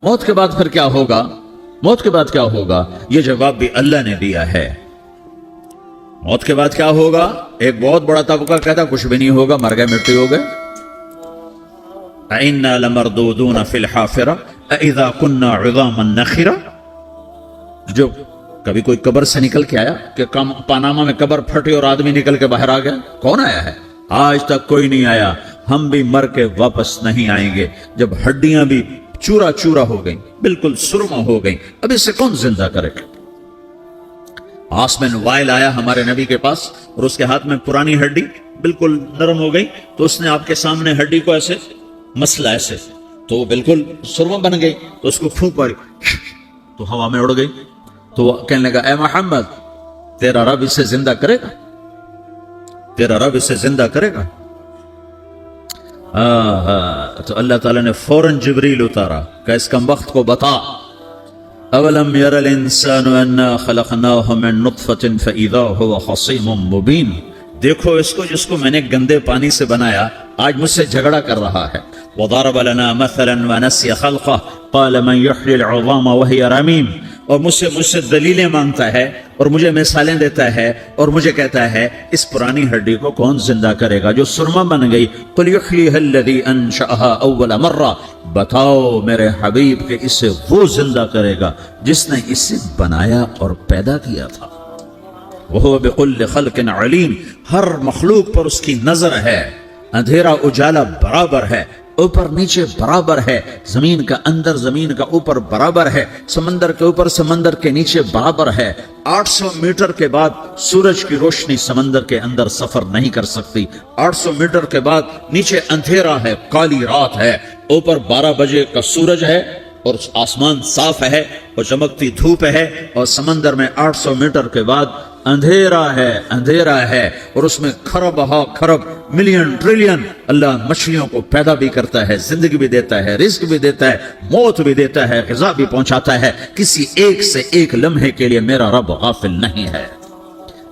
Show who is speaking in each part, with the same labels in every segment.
Speaker 1: موت کے بعد پھر کیا ہوگا؟ موت کے بعد کیا ہوگا؟ یہ جواب بھی اللہ نے دیا ہے۔ موت کے بعد کیا ہوگا؟ ایک بہت بڑا طبقہ کہتا کچھ بھی نہیں ہوگا، مر گئے، مٹی ہو گئے۔ اِنَّا لَمَرْدُودُونَ فِي الْحَافِرَةِ اَإِذَا كُنَّا عِظَامًا نَخِرَةً۔ جو کبھی کوئی قبر سے نکل کے آیا کہ پاناما میں قبر پھٹی اور آدمی نکل کے باہر آ گیا؟ کون آیا ہے؟ آج تک کوئی نہیں آیا۔ ہم بھی مر کے واپس نہیں آئیں گے۔ جب ہڈیاں بھی چورا چورا ہو گئیں، بالکل سرما ہو گئیں، اب اسے کون زندہ کرے گا؟ آسمین وائل آیا ہمارے نبی کے پاس اور اس کے ہاتھ میں پرانی ہڈی بالکل نرم ہو گئی، تو اس نے آپ کے سامنے ہڈی کو ایسے مسلا، ایسے تو وہ بالکل سرما بن گئی، تو اس کو پھونک پڑی تو ہوا میں اڑ گئی۔ تو وہ کہنے لگا اے محمد، تیرا رب اسے زندہ کرے گا؟ تیرا رب اسے زندہ کرے گا؟ تو اللہ تعالیٰ نے فوراً جبریل اتارا کہ اس کم وقت کو بتا، اولم یر الانسان انا خلقناہ من نطفۃ فاذا هو خصیم مبین۔ دیکھو اس کو جس کو میں نے گندے پانی سے بنایا، آج مجھ سے جھگڑا کر رہا ہے۔ وضرب لنا مثلا ونسی خلقہ قال من یحیی العظام وہی رمیم۔ اور مجھ سے دلیلیں مانگتا ہے اور مجھے مثالیں دیتا ہے اور مجھے کہتا ہے اس پرانی ہڈی کو کون زندہ کرے گا جو سرما بن گئی؟ قل یحییھا الذی انشأھا اول مرہ۔ بتاؤ میرے حبیب کہ اسے وہ زندہ کرے گا جس نے اسے بنایا اور پیدا کیا تھا۔ وہو بکل خلق علیم۔ ہر مخلوق پر اس کی نظر ہے، اندھیرا اجالا برابر ہے، اوپر نیچے برابر ہے، زمین کا اندر زمین کا اوپر برابر ہے، سمندر کے اوپر سمندر کے نیچے برابر ہے۔ 800 میٹر کے بعد سورج کی روشنی سمندر کے اندر سفر نہیں کر سکتی۔ 800 میٹر کے بعد نیچے اندھیرا ہے، کالی رات ہے، اوپر 12 بجے کا سورج ہے اور آسمان صاف ہے اور چمکتی دھوپ ہے، اور سمندر میں 800 میٹر کے بعد اندھیرا ہے اور اس میں کھرب ہا کھرب ملین ٹریلین اللہ مچھلیوں کو پیدا بھی کرتا ہے، زندگی بھی دیتا ہے، رزق بھی دیتا ہے، موت بھی دیتا ہے، غذا بھی پہنچاتا ہے۔ کسی ایک سے ایک لمحے کے لیے میرا رب غافل نہیں ہے۔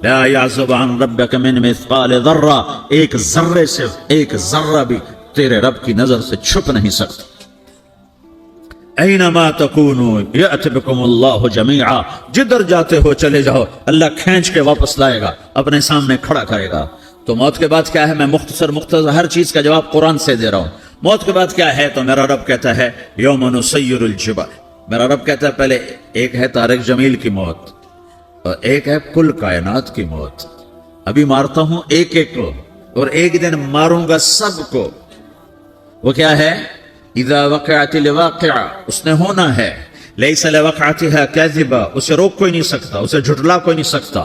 Speaker 1: لا يعزب عن ربك من مثقال ذرہ، ایک ذرے سے ایک ذرہ بھی تیرے رب کی نظر سے چھپ نہیں سکتا۔ اینما تکونوا یأت بکم اللہ جمیعا، جدھر جاتے ہو چلے جاؤ، اللہ کھینچ کے واپس لائے گا، اپنے سامنے کھڑا کرے گا۔ تو موت کے بعد کیا ہے؟ میں مختصر ہر چیز کا جواب قرآن سے دے رہا ہوں۔ موت کے بعد کیا ہے؟ تو میرا رب کہتا ہے یوم نسیر الجبال۔ میرا رب کہتا ہے پہلے ایک ہے طارق جمیل کی موت اور ایک ہے کل کائنات کی موت۔ ابھی مارتا ہوں ایک ایک کو اور ایک دن ماروں گا سب کو۔ وہ کیا ہے؟ اذا وقعت الواقعہ، اس نے ہونا ہے۔ لیس لوقعتها کاذبہ، اسے روک کوئی نہیں سکتا، اسے جھٹلا کوئی نہیں سکتا۔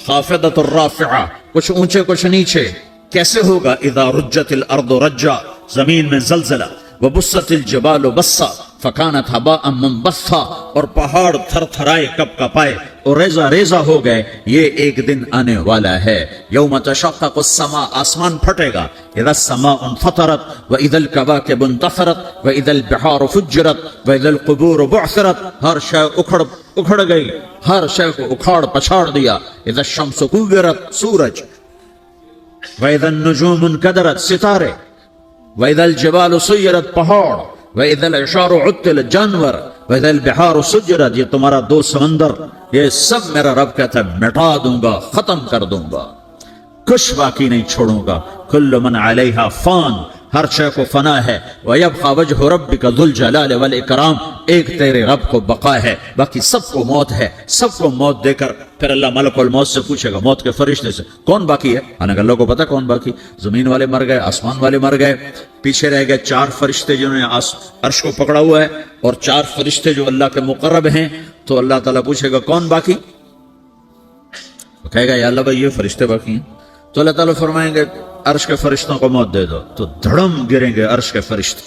Speaker 1: خافضۃ الرافعہ، کچھ اونچے کچھ نیچے۔ کیسے ہوگا؟ اذا رجت الارض رجا، زمین میں زلزلہ۔ وبست الجبال بسا فکانت ہباء منبثا، اور پہاڑ تھر تھرائے کپ کپائے اور ریزہ ریزہ ہو گئے۔ یہ ایک دن آنے والا ہے۔ یوم تشقق السماء، آسمان پھٹے گا۔ اذا السماء انفطرت واذا الكواكب انتثرت واذا البحار فجرت واذا القبور بعثرت، ہر شے اکھڑ گئی، ہر شے کو اکھاڑ پچھاڑ دیا۔ اذا الشمس كورت، سورج۔ واذا النجوم انكدرت، ستارے۔ وَإِذَا الْجِبَالُ سُيِّرَتْ، پہاڑ۔ وَإِذَا الْعِشَارُ عُطِّلَتْ، جانور۔ وَإِذَا الْبِحَارُ سُجِّرَتْ، یہ تمہارا دو سمندر، یہ سب میرا رب کہتا ہے مٹا دوں گا، ختم کر دوں گا، کچھ باقی نہیں چھوڑوں گا۔ كُلُّ مَنْ عَلَيْهَا فان، ہر شے کو فنا ہے۔ وَيَبْقَى وَجْهُ رَبِّكَ ذُو الْجَلَالِ وَالْإِكْرَامِ، ایک تیرے رب کو بقا ہے، باقی سب کو موت ہے۔ سب کو موت دے کر پھر اللہ ملک الموت سے پوچھے گا، موت کے فرشتے سے، کون باقی ہے؟ حالانکہ اللہ کو پتا کون باقی۔ زمین والے مر گئے، آسمان والے مر گئے، پیچھے رہ گئے 4 فرشتے جنہوں نے عرش کو پکڑا ہوا ہے، اور 4 فرشتے جو اللہ کے مقرب ہیں۔ تو اللہ تعالیٰ پوچھے گا کون باقی؟ وہ کہے گا یا اللہ بھائی یہ فرشتے باقی ہیں۔ تو اللہ تعالیٰ فرمائیں گے عرش کے فرشتوں کو موت دے دو، تو دھڑم گریں گے عرش کے فرشتے۔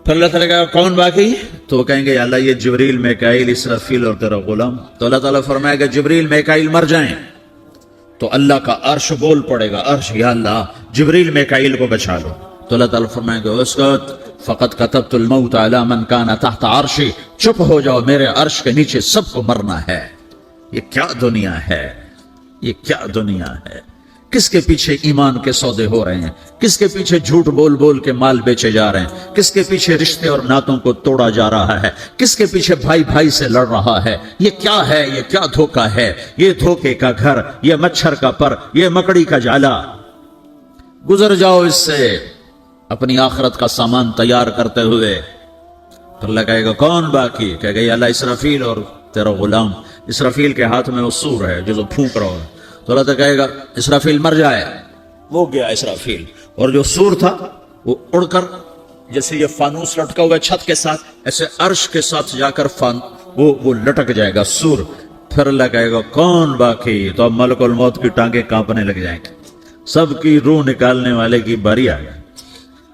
Speaker 1: پھر اللہ تعالیٰ کہا کون باقی؟ تو وہ کہیں گے یا اللہ یہ جبریل میکائیل اسرافیل اور تیرا غلام۔ تو اللہ تعالیٰ فرمائے گا جبریل میکائیل مر جائیں، تو اللہ کا عرش بول پڑے گا، عرش یا اللہ جبریل میکائیل کو بچا لو۔ تو اللہ تعالیٰ فرمائے گا اسکت فقط کتبت الموت علی من کان تحت عرشی، چپ ہو جاؤ، میرے عرش کے نیچے سب کو مرنا ہے۔ یہ کیا دنیا ہے، یہ کیا دنیا ہے! کس کے پیچھے ایمان کے سودے ہو رہے ہیں، کس کے پیچھے جھوٹ بول بول کے مال بیچے جا رہے ہیں، کس کے پیچھے رشتے اور ناتوں کو توڑا جا رہا ہے، کس کے پیچھے بھائی بھائی سے لڑ رہا ہے۔ یہ کیا ہے؟ یہ کیا دھوکہ ہے؟ یہ دھوکے کا گھر، یہ مچھر کا پر، یہ مکڑی کا جالا۔ گزر جاؤ اس سے اپنی آخرت کا سامان تیار کرتے ہوئے۔ تو اللہ کہے گا کون باقی؟ کہے گا یا اللہ اسرافیل اور تیرا غلام۔ اسرافیل کے ہاتھ میں وہ سور ہے جو پھونک رہا ہے، تو اللہ تو کہے گا اسرافیل مر جائے، وہ گیا اسرافیل، اور جو سور تھا وہ اڑ کر جیسے یہ فانوس لٹکا ہوا ہے چھت کے ساتھ، ایسے عرش کے ساتھ جا کر وہ لٹک جائے گا سور۔ پھر اللہ کہے گا کون باقی؟ تو اب ملک الموت کی ٹانگیں کانپنے لگ جائیں گے، سب کی روح نکالنے والے کی باری آ گئی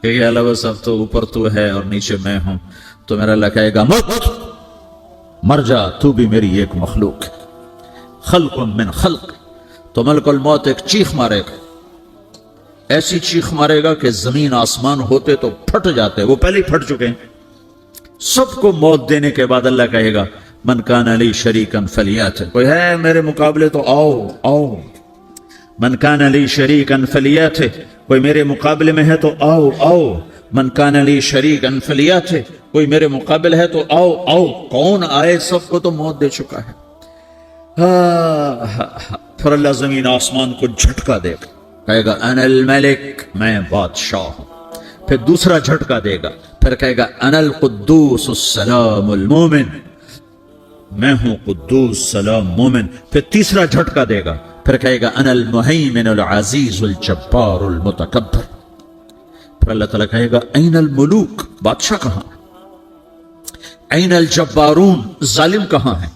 Speaker 1: کہ یہ اللہ سب تو اوپر تو ہے اور نیچے میں ہوں۔ تو میرا اللہ کہے گا موت مر جا، تو بھی میری ایک مخلوق ہے، خلق من خلق۔ تو ملک الموت ایک چیخ مارے گا، ایسی چیخ مارے گا کہ زمین آسمان ہوتے تو پھٹ جاتے، وہ پہلے ہی پھٹ چکے ہیں۔ سب کو موت دینے کے بعد اللہ کہے گا من کان علی شریکن فلیات، کوئی ہے میرے مقابلے تو آؤ آؤ۔ من کان علی شریکن فلیات، کوئی میرے مقابلے میں ہے تو آؤ آؤ۔ من کان علی شریکن فلیات، کوئی میرے مقابل ہے تو آؤ آؤ۔ کون آئے؟ سب کو تو موت دے چکا ہے۔ پھر اللہ زمین آسمان کو جھٹکا دے گا، کہے گا انا الملک، میں بادشاہ ہوں۔ پھر دوسرا جھٹکا دے گا، پھر کہے گا انا القدوس السلام المومن، میں ہوں قدوس سلام مومن۔ پھر تیسرا جھٹکا دے گا، پھر کہے گا انا المہیمن العزیز الجبار المتکبر۔ پھر اللہ تعالیٰ کہے گا این الملوک، بادشاہ کہاں؟ این الجبارون، ظالم کہاں ہیں؟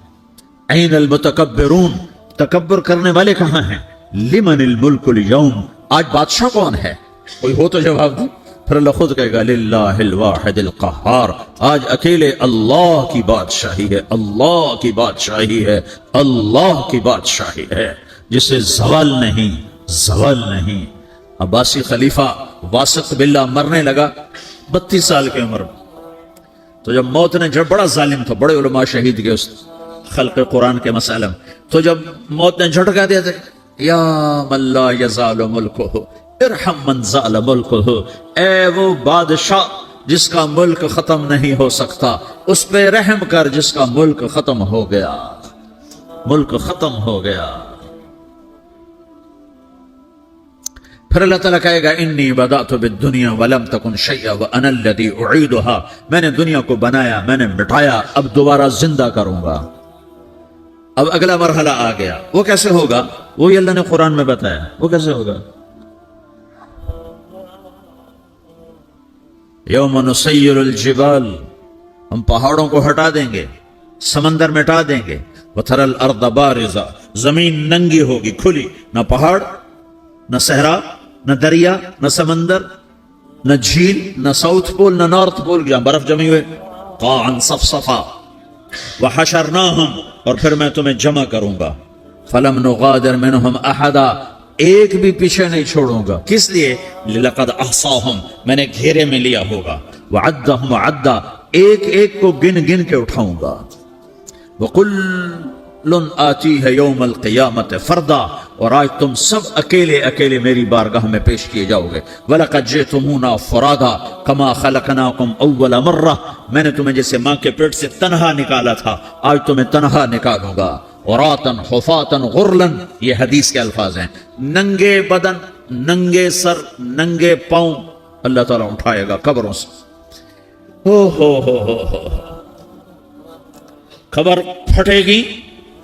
Speaker 1: این المتکبرون، تکبر کرنے والے کہاں ہیں؟ لمن الملک اليوم، آج بادشاہ کون ہے؟ کوئی ہو تو جواب دو۔ پھر اللہ خود کہے گا للہ الواحد القہار، آج اکیلے اللہ کی بادشاہی ہے، اللہ کی بادشاہی ہے، اللہ کی بادشاہی ہے، جسے زوال نہیں، زوال نہیں۔ عباسی خلیفہ واسق باللہ مرنے لگا 32 سال کی عمر میں، تو جب موت نے، جب بڑا ظالم تھا، بڑے علماء شہید گئے اس خلق قرآن کے مسائل میں، تو جب موت نے جھٹکا دیا تھا یا من لا یزال ملکہ ارحم من زال ملکہ، اے وہ بادشاہ جس کا ملک ختم نہیں ہو سکتا، اس پہ رحم کر جس کا ملک ختم ہو گیا، ملک ختم ہو گیا۔ پھر اللہ تعالیٰ کہے گا انی بدأت بالدنیا ولم تکن شیئا وانا الذی اعیدها، میں نے دنیا کو بنایا، میں نے مٹایا، اب دوبارہ زندہ کروں گا۔ اب اگلا مرحلہ آ گیا، وہ کیسے ہوگا؟ وہی اللہ نے قرآن میں بتایا، وہ کیسے ہوگا؟ یوم نسیر الجبال، ہم پہاڑوں کو ہٹا دیں گے، سمندر مٹا دیں گے، وتری الارض بارزہ، زمین ننگی ہوگی، کھلی، نہ پہاڑ، نہ صحرا، نہ دریا، نہ سمندر، نہ جھیل، نہ ساؤتھ پول، نہ نارتھ پول جہاں برف جمی ہوئے، قاعا صفصفا، وحشرناہم، اور پھر میں تمہیں جمع کروں گا، فلم نغادر منہم احدا، ایک بھی پیچھے نہیں چھوڑوں گا، کس لیے؟ لقد احصاہم، میں نے گھیرے میں لیا ہوگا، وعدہم عدا، ایک ایک کو گن گن کے اٹھاؤں گا، وکل آتیہ یوم القیامت فردا، اور آج تم سب اکیلے اکیلے میری بارگاہ میں پیش کیے جاؤ گے، وَلَقَدْ جِئْتُمُونَا فُرَادًا كَمَا خَلَقْنَاكُمْ أَوَّلَ مَرَّةٍ، میں نے تمہیں جیسے ماں کے پیٹ سے تنہا نکالا تھا، آج تمہیں تنہا نکالوں گا، عُرَاةً حُفَاةً غُرْلًا، یہ حدیث کے الفاظ ہیں، ننگے بدن، ننگے سر، ننگے پاؤں اللہ تعالیٰ اٹھائے گا قبروں سے۔ ہو قبر پھٹے گی،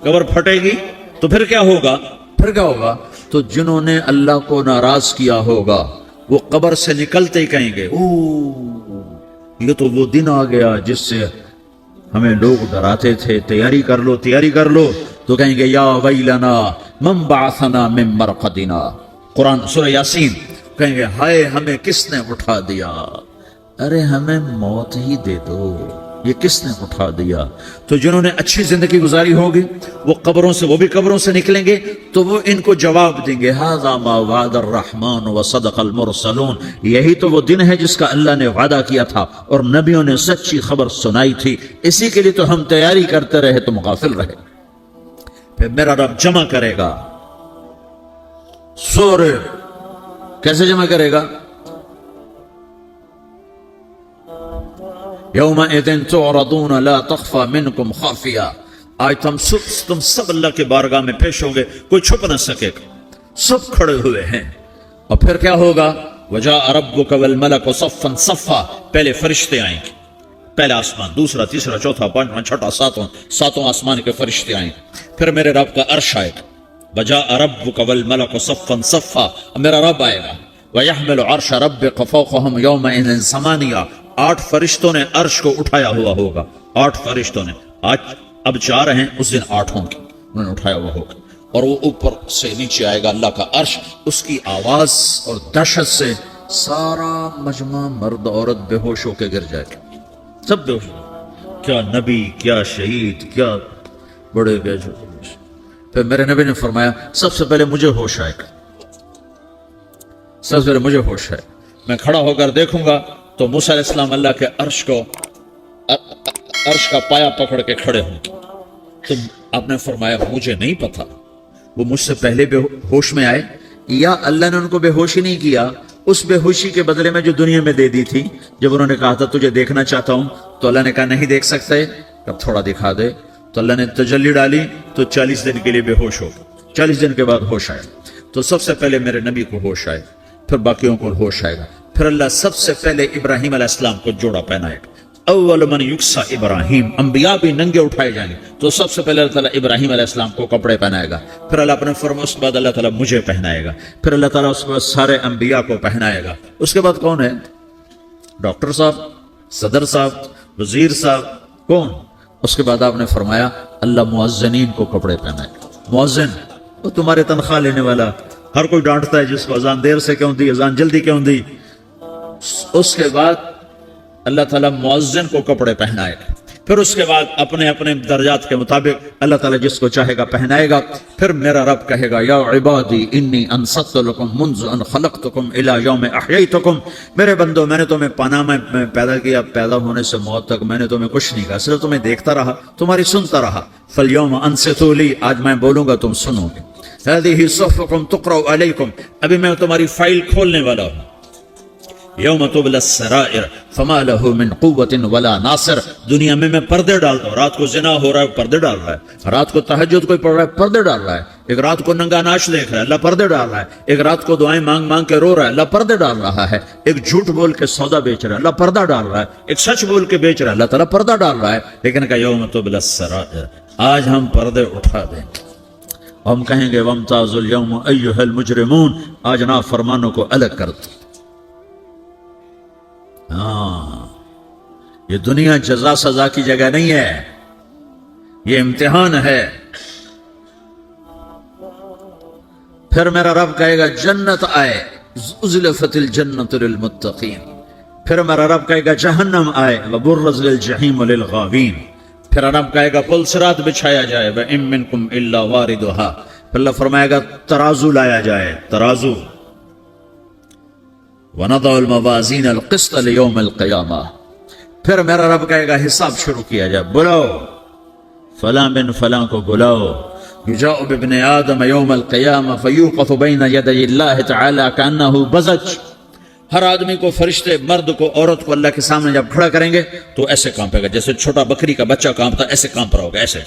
Speaker 1: قبر پھٹے گی تو پھر کیا ہوگا؟ پھر کیا ہوگا؟ تو جنہوں نے اللہ کو ناراض کیا ہوگا وہ قبر سے نکلتے ہی کہیں گے یہ تو وہ دن آ گیا جس سے ہمیں لوگ ڈراتے تھے، تیاری کر لو تیاری کر لو، تو کہیں گے یا ویلنا من بعثنا من مرقدنا، قرآن سورہ یاسین، کہیں گے ہائے ہمیں کس نے اٹھا دیا، ارے ہمیں موت ہی دے دو، یہ کس نے اٹھا دیا؟ تو جنہوں نے اچھی زندگی گزاری ہوگی وہ قبروں سے، وہ بھی قبروں سے نکلیں گے تو وہ ان کو جواب دیں گے ھذا ما وعد الرحمن وصدق المرسلون، یہی تو وہ دن ہے جس کا اللہ نے وعدہ کیا تھا اور نبیوں نے سچی خبر سنائی تھی، اسی کے لیے تو ہم تیاری کرتے رہے، تم غافل رہے۔ پھر میرا رب جمع کرے گا سورے کیسے جمع کرے گا؟ یومئذ تعرضون لا تخفى منکم خافیہ، آج تم سب اللہ کے بارگاہ میں پیش ہوں گے، کوئی چھپ نہ سکے گا، سب کھڑے ہوئے ہیں۔ اور پھر کیا ہوگا؟ وجاء ربک والملک صفا صفا، پہلے فرشتے آئیں گے، پہلا آسمان، دوسرا، تیسرا، چوتھا، پانچواں، چھٹا، ساتواں آسمان کے فرشتے آئیں گے، پھر میرے رب کا عرش آئے گا۔ وجاء ربک والملک صفا صفا، میرا رب آئے گا۔ ویحمل عرش ربک فوقہم یومئذ ثمانیہ، 8 فرشتوں نے عرش کو اٹھایا ہوا ہوگا، 8 فرشتوں نے، آج اب 4 ہیں، اس دن 8 ہوں گے، انہوں نے اٹھایا ہوا ہوگا، اور وہ اوپر سے نیچے آئے گا اللہ کا عرش، اس کی آواز اور دہشت سے سارا مجمع مرد عورت بے ہوش ہو کے گر جائے گا، سب بے ہوش ہو۔ کیا نبی، کیا شہید، کیا بڑے بے ہوش۔ پھر میرے نبی نے فرمایا سب سے پہلے مجھے ہوش آئے گا، سب سے پہلے مجھے ہوش ہے، میں کھڑا ہو کر دیکھوں گا تو موسیٰ علیہ السلام اللہ کے عرش کا پایا پکڑ کے کھڑے ہوں گے۔ تو آپ نے فرمایا مجھے نہیں پتا وہ مجھ سے پہلے بے ہوش میں آئے یا اللہ نے ان کو بے ہوشی نہیں کیا، اس بے ہوشی کے بدلے میں جو دنیا میں دے دی تھی، جب انہوں نے کہا تھا تجھے دیکھنا چاہتا ہوں، تو اللہ نے کہا نہیں دیکھ سکتے، اب تھوڑا دکھا دے، تو اللہ نے تجلی ڈالی تو 40 دن کے لیے بے ہوش ہو گئے، 40 دن کے بعد ہوش آئے۔ تو سب سے پہلے میرے نبی کو ہوش آئے، پھر باقیوں کو ہوش آئے گا، پھر اللہ سب سے پہلے ابراہیم علیہ السلام کو جوڑا پہنائے گا۔ اول من یکسا ابراہیم، انبیاء بھی ننگے اٹھائے جائیں گے، تو سب سے پہلے اللہ تعالیٰ ابراہیم علیہ السلام کو کپڑے پہنائے گا، پھر اللہ اپنے فرما، اس کے بعد اللہ تعالیٰ مجھے پہنائے گا، پھر اللہ تعالیٰ اس کے بعد سارے انبیاء کو پہنائے گا۔ اس کے بعد کون ہے؟ ڈاکٹر صاحب، صدر صاحب، وزیر صاحب، کون؟ اس کے بعد آپ نے فرمایا اللہ مؤذنین کو کپڑے پہنائے گا۔ مؤذن وہ تمہارے تنخواہ لینے والا، ہر کوئی ڈانٹتا ہے جس کو اذان دیر سے کیوں دی، اذان جلدی کیوں دی۔ اس کے بعد اللہ تعالیٰ مؤذن کو کپڑے پہنائے گا، پھر اس کے بعد اپنے اپنے درجات کے مطابق اللہ تعالیٰ جس کو چاہے گا پہنائے گا۔ پھر میرا رب کہے گا یا عبادی انی انصت لکم منذ ان خلقتکم الی یوم احییتکم، میرے بندو میں نے تمہیں پناہ میں پیدا کیا، پیدا ہونے سے موت تک میں نے تمہیں کچھ نہیں کہا، صرف تمہیں دیکھتا رہا، تمہاری سنتا رہا۔ فالیوم انصتوا لی، آج میں بولوں گا تم سنو گے۔ هذه صحفکم تقرأ علیکم، ابھی میں تمہاری فائل کھولنے والا ہوں۔ یوم تبلی السرائر فما له من قوت ولا ناصر، دنیا میں پردے ڈالتا ہوں، رات کو زنا ہو رہا ہے پردے ڈال رہا ہے، رات کو تہجد کوئی پڑھ رہا ہے پردے ڈال رہا ہے، ایک رات کو ننگا ناچ دیکھ رہا ہے اللہ پردے ڈال رہا ہے، ایک رات کو دعائیں مانگ مانگ کے رو رہا ہے اللہ پردے ڈال رہا ہے، ایک جھوٹ بول کے سودا بیچ رہا ہے اللہ پردہ ڈال رہا ہے، ایک سچ بول کے بیچ رہا ہے اللہ تعالیٰ پردہ ڈال رہا ہے۔ لیکن کہ یوم تبلی السرائر، آج ہم پردے اٹھا دیں گے، ہم کہیں گے وامتازوا اليوم ایھا المجرمون، آج نافرمانوں کو الگ کر دو۔ ہاں، یہ دنیا جزا سزا کی جگہ نہیں ہے، یہ امتحان ہے۔ پھر میرا رب کہے گا جنت آئے، ازلفت الجنت للمتقین، پھر میرا رب کہے گا جہنم آئے، وبرز للجحیم للغاوین، پھر رب کہے گا پل صراط بچھایا جائے، وَإِن مِّنكُمْ إِلَّا وَارِدُهَا، پھر اللہ فرمائے گا ترازو لایا جائے، ترازو، وَنَضَعُ الْمَوَازِينَ الْقِسْطَ لِيَوْمِ الْقِيَامَةِ، پھر میرا رب کہے گا حساب شروع کیا جائے، بلاؤ فلاں بن فلاں کو بلاؤ، یجاء بابن آدم یوم القیامہ فیوقف بین یدی اللہ تعالی کأنہ بزج، ہر آدمی کو، فرشتے، مرد کو، عورت کو اللہ کے سامنے جب کھڑا کریں گے تو ایسے کانپے گا جیسے چھوٹا بکری کا بچہ کانپتا، ایسے کانپ رہا ہوگا، ایسے۔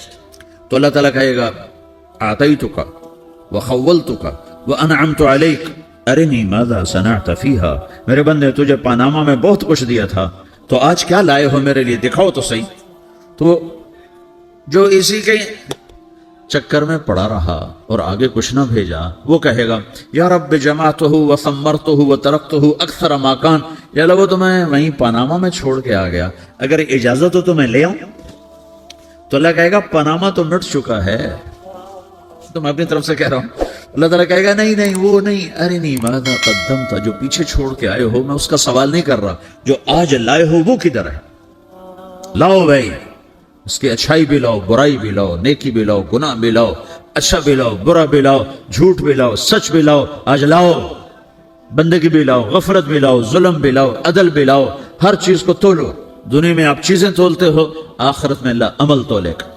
Speaker 1: تو اللہ تعالیٰ کہے گا آتیتک وخولتک وانعمت علیک ارنی ماذا صنعت فیہا، میرے بندے تجھے پاناما میں بہت کچھ دیا تھا، تو آج کیا لائے ہو میرے لیے، دکھاؤ تو صحیح۔ تو جو اسی کے چکر میں پڑا رہا اور آگے کچھ نہ بھیجا، وہ کہے گا یا رب جمعتہ وثمرتہ وترکتہ اکثر ما کان، یا اللہ وہ تو میں وہیں پاناما میں چھوڑ کے آ گیا، اگر اجازت ہو تو میں لے آؤں۔ تو اللہ کہے گا پاناما تو مٹ چکا ہے، تو میں اپنی طرف سے کہہ رہا ہوں۔ اللہ تعالیٰ کہے گا نہیں نہیں وہ نہیں، ارنی ماذا قدمت، جو پیچھے چھوڑ کے آئے ہو میں اس کا سوال نہیں کر رہا، جو آج لائے ہو وہ کدھر ہے، لاؤ بھائی، اس کی اچھائی بھی لاؤ، برائی بھی لاؤ، نیکی بھی لاؤ، گناہ بھی لاؤ، اچھا بھی لاؤ، برا بھی لاؤ، جھوٹ بھی لاؤ، سچ بھی لاؤ، آج لاؤ، بندگی بھی لاؤ، غفرت بھی لاؤ، ظلم بھی لاؤ، عدل بھی لاؤ، ہر چیز کو تولو۔ دنیا میں آپ چیزیں تولتے ہو، آخرت میں اللہ عمل تولے گا۔